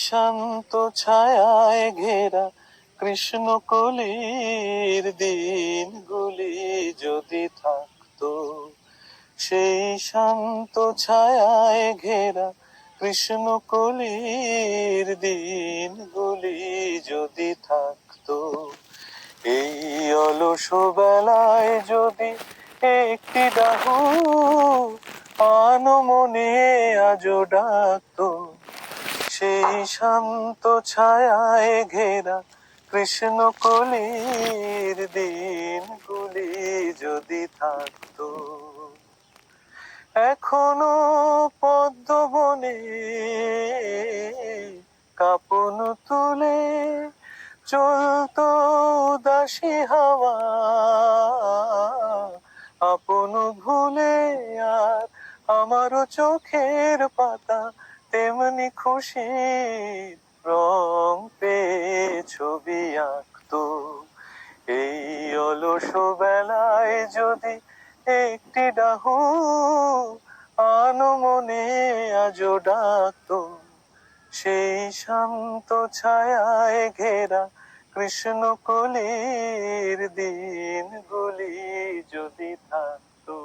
শান্ত ছায়ায় ঘেরা কৃষ্ণকলির দিনগুলি যদি থাকতো, সেই শান্ত ছায়ায় ঘেরা কৃষ্ণকলির দিনগুলি যদি থাকতো, এই অলস বেলায় যদি একটি ডাহু আনমনে আজো ডাকতো, সেই শান্ত ছায়ায় ঘেরা কৃষ্ণকলির দিনগুলি যদি থাকতো। এখনো পদ্ম বনে কাপন তুলে চলতো উদাসী হাওয়া, আপন ভুলে আর আমারও চোখের পাতা তেমনি খুশি রং পেয়ে ছবি আঁকতো। এই অলস বেলায় যদি একটি ডাহু আনমনে আজো ডাকতো, সেই শান্ত ছায়ায় ঘেরা কৃষ্ণকলির দিনগুলি যদি থাকতো।